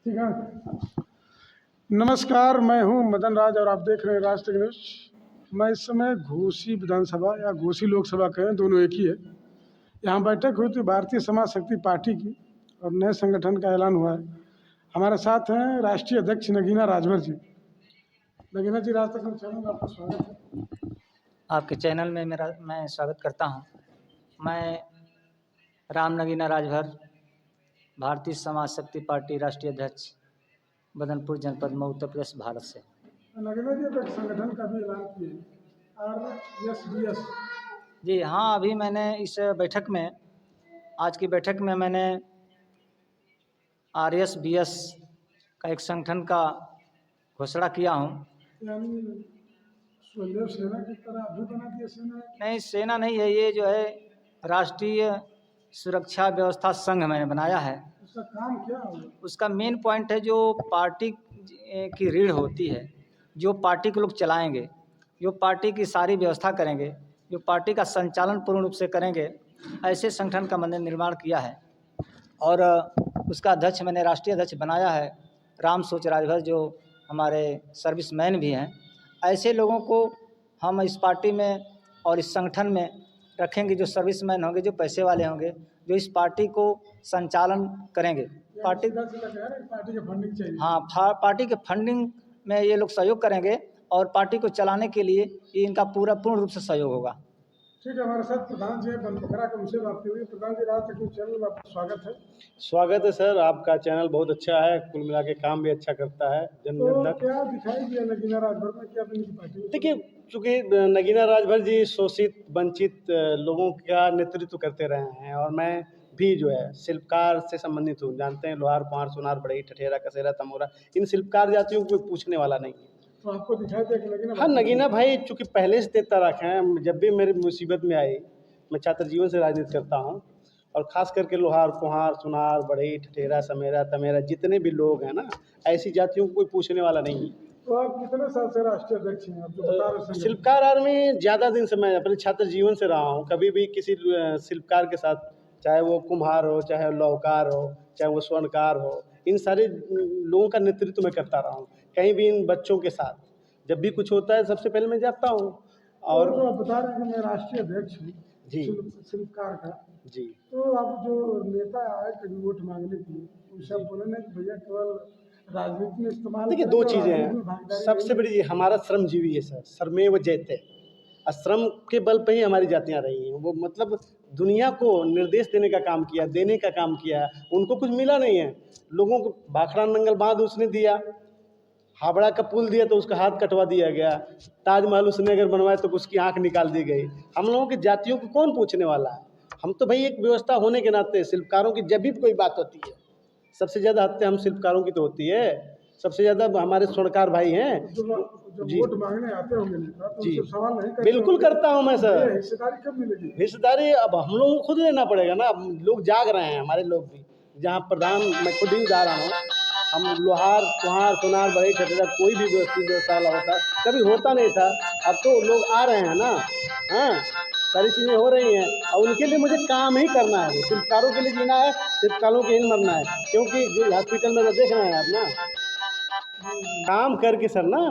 ठीक है। नमस्कार, मैं हूं मदन राज और आप देख रहे हैं राष्ट्र न्यूज। मैं इस समय घोसी विधानसभा या घोसी लोकसभा कहें, दोनों एक ही है। यहाँ बैठक हुई थी भारतीय समाज शक्ति पार्टी की और नए संगठन का ऐलान हुआ है। हमारे साथ हैं राष्ट्रीय अध्यक्ष नगीना राजभर जी। नगीना जी, राष्ट्र न्यूज चैनल में आपका स्वागत है। आपके चैनल में मैं स्वागत करता हूं। मैं राम नगीना राजभर, भारतीय समाज शक्ति पार्टी राष्ट्रीय अध्यक्ष, बदनपुर जनपद मऊ, उत्तर प्रदेश, भारत से। नगीना जी, अब एक संगठन का भी ऐलान किए RSBS। जी हाँ, अभी मैंने इस बैठक में, आज की बैठक में मैंने RSBS का एक संगठन का घोषणा किया हूं। यानी स्वदेव सेना की तरह अभी बना दिया सेना? नहीं, सेना नहीं है, ये जो है राष्ट्रीय सुरक्षा व्यवस्था संघ मैंने बनाया है। उसका काम क्या है? उसका मेन पॉइंट है, जो पार्टी की रीढ़ होती है, जो पार्टी को लोग चलाएंगे, जो पार्टी की सारी व्यवस्था करेंगे, जो पार्टी का संचालन पूर्ण रूप से करेंगे, ऐसे संगठन का मैंने निर्माण किया है। और उसका अध्यक्ष मैंने राष्ट्रीय अध्यक्ष बनाया है राम सोच राजभर, जो हमारे सर्विसमैन भी हैं। ऐसे लोगों को हम इस पार्टी में और इस संगठन में रखेंगे, जो सर्विसमैन होंगे, जो पैसे वाले होंगे, जो इस पार्टी को संचालन करेंगे। पार्टी के फंडिंग चाहिए। हाँ, पार्टी के फंडिंग में ये लोग सहयोग करेंगे और पार्टी को चलाने के लिए ये इनका पूर्ण रूप से सहयोग होगा। ठीक है, हमारे साथ प्रधान जी बनबकरा का उनसे बात हुई। प्रधान जी, राज तक चैनल में आपका स्वागत है। स्वागत है सर, आपका चैनल बहुत अच्छा है, कुल मिला के काम भी अच्छा करता है। तो क्या दिखाई दिया नगीना राजभर में, क्या अपनी पार्टी? देखिए, चूँकि नगीना राजभर जी शोषित वंचित लोगों का नेतृत्व करते रहे हैं और मैं भी जो है शिल्पकार से संबंधित हूँ। जानते हैं, लोहार, कुम्हार, सोनार, बढ़ई, ठठेरा, कसेरा, तमोरा, इन शिल्पकार जातियों को कोई पूछने वाला नहीं है। तो आपको दिखाई दिया कि नगीना? हाँ, नगीना भाई चूँकि पहले से देता रखे हैं, जब भी मेरी मुसीबत में आई, मैं छात्र जीवन से राजनीति करता हूँ और ख़ास करके लोहार, कुम्हार, सोनार, बढ़ई, ठठेरा, समेरा, तमेरा, जितने भी लोग हैं ना, ऐसी जातियों को कोई पूछने वाला नहीं है। तो आप कितने साल से राष्ट्रीय अध्यक्ष हैं? आप जो बता रहे हैं। शिल्पकार आर्मी ज़्यादा दिन से मैं अपने छात्र जीवन से रहा हूँ। कभी भी किसी शिल्पकार के साथ, चाहे वो कुम्हार हो, चाहे लौहकार हो, चाहे वो स्वर्णकार हो, इन सारे लोगों का नेतृत्व मैं करता रहा हूँ। कहीं भी इन बच्चों के साथ जब भी कुछ होता है, सबसे पहले मैं जाता हूँ। और जो आप बता रहे हैं कि मैं राष्ट्रीय अध्यक्ष हूँ जी शिल्पकार का, जी, तो आप जो नेता आए कभी वोट मांगने के लिए, उनसे आप बोले ना कि भैया केवल राजनीति में इस्तेमाल? देखिए, दो चीज़ें हैं। सबसे बड़ी हमारा श्रमजीवी है सर, श्रमेव जयते। श्रम के बल पे ही हमारी जातियाँ रही हैं। वो मतलब दुनिया को निर्देश देने का काम किया, देने का काम किया। उनको कुछ मिला नहीं है। लोगों को भाखड़ा नंगल बांध उसने दिया, हावड़ा का पुल दिया तो उसका हाथ कटवा दिया गया, ताजमहल उसने अगर बनवाया तो उसकी आंख निकाल दी गई। हम लोगों की जातियों को कौन पूछने वाला है? हम तो भाई एक व्यवस्था होने के नाते शिल्पकारों की जब भी कोई बात होती है, सबसे ज़्यादा हत्या हम शिल्पकारों की तो होती है। सबसे ज़्यादा हमारे स्वर्णकार भाई हैं। जी, वोट मांगने आते होंगे नेता, तो जी, उनसे सवाल नहीं करते? बिल्कुल करता हूँ मैं सर। हिस्सेदारी कब मिलेगी? हिस्सेदारी अब हम लोगों को खुद लेना पड़ेगा ना। अब लोग जाग रहे हैं, हमारे लोग भी। जहाँ प्रधान, मैं खुद ही जा रहा हूँ। हम लोहार, कुम्हार, सोनार, बढ़ई, ठठेरा, कोई भी व्यवस्था होता कभी होता नहीं था। अब तो लोग आ रहे हैं ना। हाँ, सारी चीज़ें हो रही हैं और उनके लिए मुझे काम ही करना है। शिल्पकारों के लिए जीना है, शिल्पकारों के ही मरना है। क्योंकि जो हॉस्पिटल में देख रहे हैं आप ना, काम करके सर ना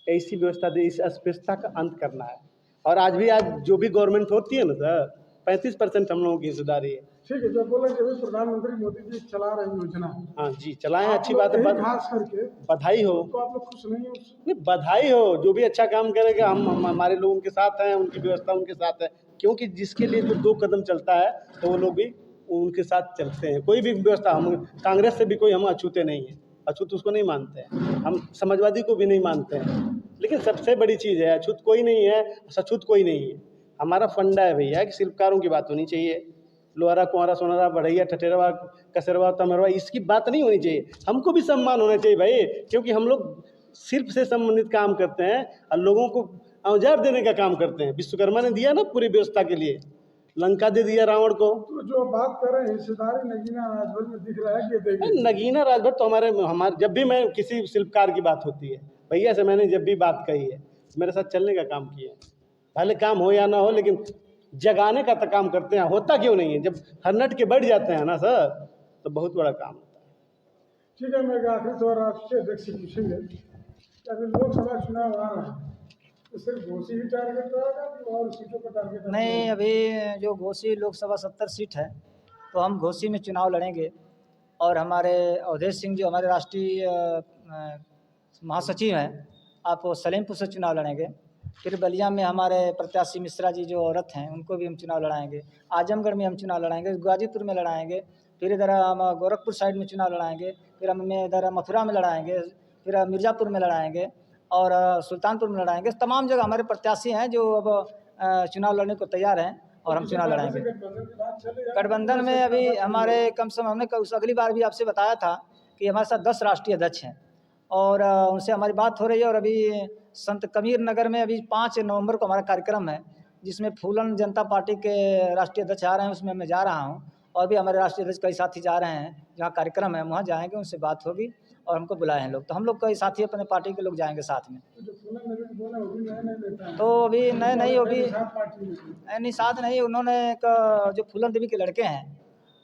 ऐसी व्यवस्था दे, इस अस्पृश्यता का अंत करना है। और आज जो भी गवर्नमेंट होती है ना सर, 35% हम लोगों की हिस्सेदारी है। ठीक है, जो बोले कि प्रधानमंत्री मोदी जी चला रहे योजना। हाँ जी, चलाएं, अच्छी बात है। खास करके बधाई हो। तो आप लोग खुश नहीं हो? नहीं, बधाई हो। जो भी अच्छा काम करेगा, हम हमारे लोग उनके साथ हैं, उनकी व्यवस्था उनके साथ है। क्योंकि जिसके लिए जो 2 कदम चलता है तो वो लोग भी उनके साथ चलते हैं। कोई भी व्यवस्था, हम कांग्रेस से भी कोई हम अछूते नहीं हैं, अछूत उसको नहीं मानते हैं। हम समाजवादी को भी नहीं मानते हैं। लेकिन सबसे बड़ी चीज़ है, अछूत कोई नहीं है, सछूत कोई नहीं है। हमारा फंडा है भैया कि शिल्पकारों की बात होनी चाहिए। लोहारा, कुम्हारा, सोनारा, बढ़ैया, ठठेरवा, कसेरवा, तमरवा, इसकी बात नहीं होनी चाहिए। हमको भी सम्मान होना चाहिए भाई, क्योंकि हम लोग शिल्प से संबंधित काम करते हैं और लोगों को औजार देने का काम करते हैं। विश्वकर्मा ने दिया ना पूरी व्यवस्था के लिए, लंका दे दिया रावण को। तो जो बात कर रहे हैं हिस्सेदारी नगीना राजभर में दिख रहा है कि देखिए, नगीना राजभर तो हमारे जब भी मैं किसी शिल्पकार की बात होती है, भैया से मैंने जब भी बात कही है, मेरे साथ चलने का काम किया है। भले काम हो या ना हो, लेकिन जगाने का तो काम करते हैं। होता क्यों नहीं है? जब हर नट के बढ़ जाते हैं ना सर, तो बहुत बड़ा काम होता है। ठीक है, मैं एक आखिरी सवाल राष्ट्रीय अध्यक्ष से पूछेंगे कि अभी लोकसभा चुनाव आ रहा है, तो सिर्फ घोसी ही टारगेट रहेगा कि और सीटों पर टारगेट है? नहीं, अभी जो घोसी लोकसभा 70 सीट है, तो हम घोसी में चुनाव लड़ेंगे। और हमारे अवधेश सिंह जो हमारे राष्ट्रीय महासचिव हैं, आप वो सलेमपुर से चुनाव लड़ेंगे। फिर बलिया में हमारे प्रत्याशी मिश्रा जी जो औरत हैं, उनको भी हम चुनाव लड़ाएंगे। आजमगढ़ में हम चुनाव लड़ाएंगे, गाजीपुर में लड़ाएंगे, फिर इधर हम गोरखपुर साइड में चुनाव लड़ाएंगे, फिर हम इधर मथुरा में लड़ाएंगे, फिर मिर्ज़ापुर में लड़ाएंगे और सुल्तानपुर में लड़ाएंगे। तमाम जगह हमारे प्रत्याशी हैं जो अब चुनाव लड़ने को तैयार हैं और हम चुनाव लड़ाएंगे। गठबंधन की बात चल रही है, गठबंधन में अभी हमारे कम से कम, हमने उस अगली बार भी आपसे बताया था कि हमारे साथ 10 राष्ट्रीय अध्यक्ष हैं और उनसे हमारी बात हो रही है। और अभी संत कबीर नगर में अभी 5 नवंबर को हमारा कार्यक्रम है, जिसमें फूलन जनता पार्टी के राष्ट्रीय अध्यक्ष आ रहे हैं, उसमें मैं जा रहा हूं। और भी हमारे राष्ट्रीय अध्यक्ष कई साथी जा रहे हैं, जहाँ कार्यक्रम है वहाँ जाएंगे, उनसे बात होगी और हमको बुलाए हैं लोग, तो हम लोग कई साथी अपने पार्टी के लोग जाएंगे साथ में। जो फूलन नगर बोला वो भी नया नया नेता है, तो अभी नए नहीं होगी, साथ पार्टी में निषाद नहीं, उन्होंने एक जो फूलन देवी के लड़के हैं,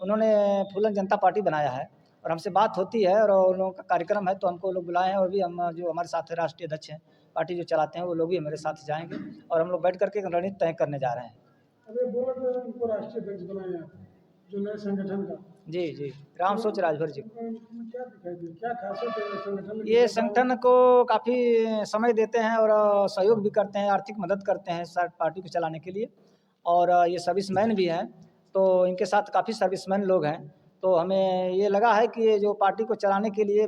उन्होंने फूलन जनता पार्टी बनाया है और हमसे बात होती है और उन लोगों का कार्यक्रम है, तो हमको लोग बुलाए हैं। और भी हम जो हमारे साथ राष्ट्रीय अध्यक्ष हैं, पार्टी जो चलाते हैं, वो लोग भी हमारे साथ जाएंगे और हम लोग बैठ करके एक रणनीति तय करने जा रहे हैं। अभी बोला तो उनको राष्ट्रीय अध्यक्ष बनाया है, जो नए संगठन का। जी जी, राम सोच राजभर जी। उनमें क्या दिखाई दी, क्या खासियत है इस संगठन में? ये संगठन को काफ़ी समय देते हैं और सहयोग भी करते हैं, आर्थिक मदद करते हैं सर पार्टी को चलाने के लिए। और ये सर्विसमैन भी हैं, तो इनके साथ काफ़ी सर्विसमैन लोग हैं। तो हमें ये लगा है कि ये जो पार्टी को चलाने के लिए,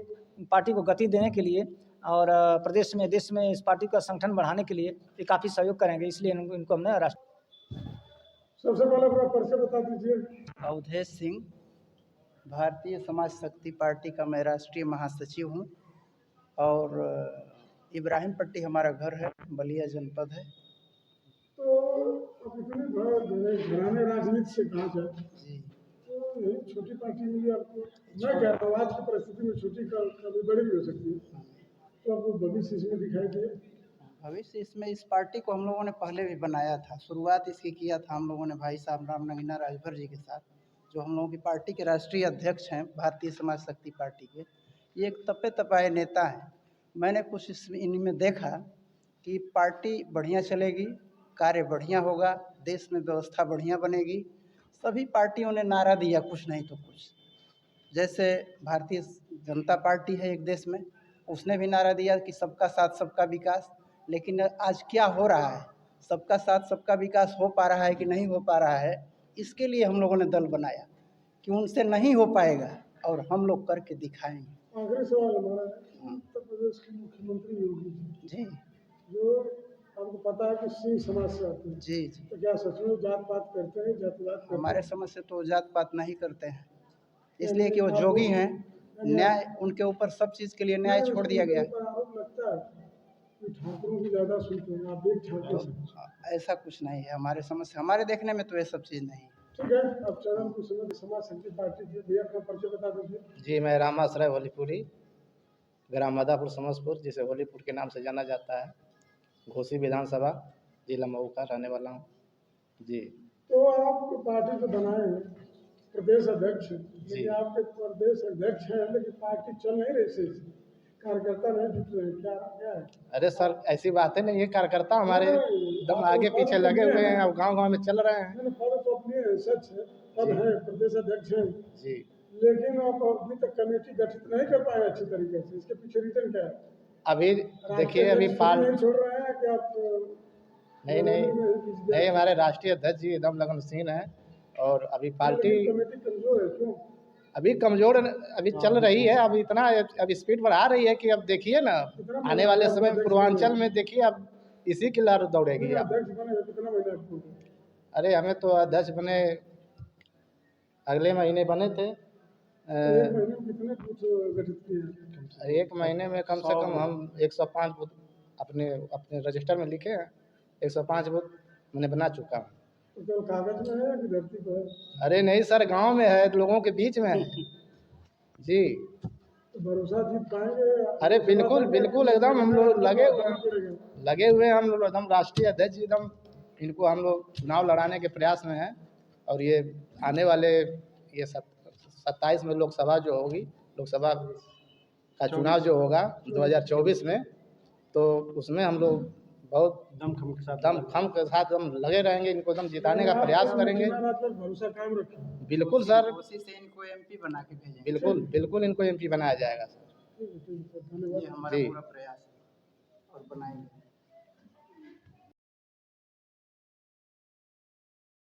पार्टी को गति देने के लिए और प्रदेश में, देश में इस पार्टी का संगठन बढ़ाने के लिए ये काफ़ी सहयोग करेंगे, इसलिए इनको हमने राष्ट्र। सबसे पहले अपना परिचय बता दीजिए। अवधेश सिंह, भारतीय समाज शक्ति पार्टी का मैं राष्ट्रीय महासचिव हूँ और इब्राहिम पट्टी हमारा घर है, बलिया जनपद है। तो अब इतने घराने राजनीति से कहाँ जाए, जी, तो यही छोटी पार्टी मिली आपको। मैं कहता हूँ आज की परिस्थिति में छोटी कभी बड़ी भी हो सकती है, तो आपको भविष्य इसमें दिखाई दे? भविष्य इसमें इस पार्टी को हम लोगों ने पहले भी बनाया था, शुरुआत इसकी किया था हम लोगों ने भाई साहब राम नगीना राजभर जी के साथ, जो हम लोगों की पार्टी के राष्ट्रीय अध्यक्ष हैं भारतीय समाज शक्ति पार्टी के। ये एक तपे तपाए नेता हैं। मैंने कुछ इनमें देखा कि पार्टी बढ़िया चलेगी, कार्य बढ़िया होगा, देश में व्यवस्था बढ़िया बनेगी। सभी पार्टियों ने नारा दिया कुछ नहीं तो कुछ। जैसे भारतीय जनता पार्टी है एक देश में, उसने भी नारा दिया कि सबका साथ सबका विकास। लेकिन आज क्या हो रहा है, सबका साथ सबका विकास हो पा रहा है कि नहीं हो पा रहा है, इसके लिए हम लोगों ने दल बनाया कि उनसे नहीं हो पाएगा और हम लोग करके दिखाएंगे। आखिरी सवाल हमारा है, उत्तर प्रदेश के मुख्यमंत्री योगी जी जो आपको पता है कि सिंह समाज से आते हैं, जी जी, तो क्या सच में जात पात करते हैं, जातिवाद करते हैं? हमारे समझ से तो जात पात नहीं करते हैं, इसलिए कि वो जोगी हैं। न्याय उनके ऊपर, सब चीज़ के लिए न्याय छोड़ दिया गया है। पर आरोप लगता है कि ठाकुरों की ज़्यादा सुनते हैं, आप एक ठाकुर से। ऐसा कुछ नहीं है हमारे समझ से, हमारे देखने में तो ये सब चीज़ नहीं है। ठीक है, अब चरण कुछ समय समाज शक्ति पार्टी के भैया अपना परिचय बता दीजिए। जी, मैं रामाश्रय होलीपुरी, ग्राम मदापुर समसपुर, जिसे होलीपुर के नाम से जाना जाता है, घोसी विधानसभा, जिला मऊ का रहने वाला हूँ। जी, तो आप पार्टी को बनाए हैं, प्रदेश अध्यक्ष हैं, लेकिन आपके प्रदेश अध्यक्ष हैं लेकिन पार्टी चल नहीं रही सही से, कार्यकर्ता नहीं जुट रहे, क्या क्या है? अरे सर, ऐसी बातें नहीं है, कार्यकर्ता हमारे एकदम आगे पीछे लगे हुए हैं, अब गांव-गांव में चल रहे हैं। मैंने पद तो अपनी है, सच है, पद है, प्रदेश अध्यक्ष हैं, जी, लेकिन आप अभी तक कमेटी गठित नहीं कर पाए अच्छी तरीके से, इसके पीछे रीजन क्या है? अभी देखिए, अभी नहीं छोड़ रहे हैं कि आप? नहीं, हमारे राष्ट्रीय अध्यक्ष जी एकदम लगनशील हैं और अभी पार्टी कमेटी कमजोर है, क्यों? अभी कमजोर अभी चल रही है, अब इतना अब स्पीड बढ़ा रही है कि अब देखिए ना, आने वाले समय में पूर्वांचल में देखिए अब इसी की लहर दौड़ेगी। अब अध्यक्ष बने कितना महीना आपको? अरे, हमें तो अध्यक्ष बने अगले महीने बने थे। एक महीने में कितने बूथ गठित किए हैं? एक महीने में कम से कम हम 105 बूथ अपने अपने रजिस्टर में लिखे हैं। 105 बूथ मैंने बना चुका हूँ। तो केवल कागज में है कि धरती पर है? अरे नहीं सर, गांव में है, लोगों के बीच में है। जी, तो भरोसा जीत पाएंगे? अरे बिल्कुल बिल्कुल, एकदम हम लोग लगे हुए हैं, हम लोग एकदम राष्ट्रीय अध्यक्ष एकदम, इनको हम लोग चुनाव लड़ाने के प्रयास में हैं। और ये आने वाले ये 27 में लोकसभा जो होगी, लोकसभा का चुनाव जो होगा 2024 में, तो उसमें हम लोग बहुत दमखम के साथ दमखम के साथ हम लगे रहेंगे, इनको एकदम जिताने का प्रयास करेंगे। दीनानाथ पर भरोसा कायम रखें। बिल्कुल सर, कोशिश से इनको एमपी बना के भेजेंगे। बिल्कुल बिल्कुल इनको एमपी बनाया जाएगा सर। ठीक है, धन्यवाद। ये हमारा जी। पूरा प्रयास है और बनाएंगे।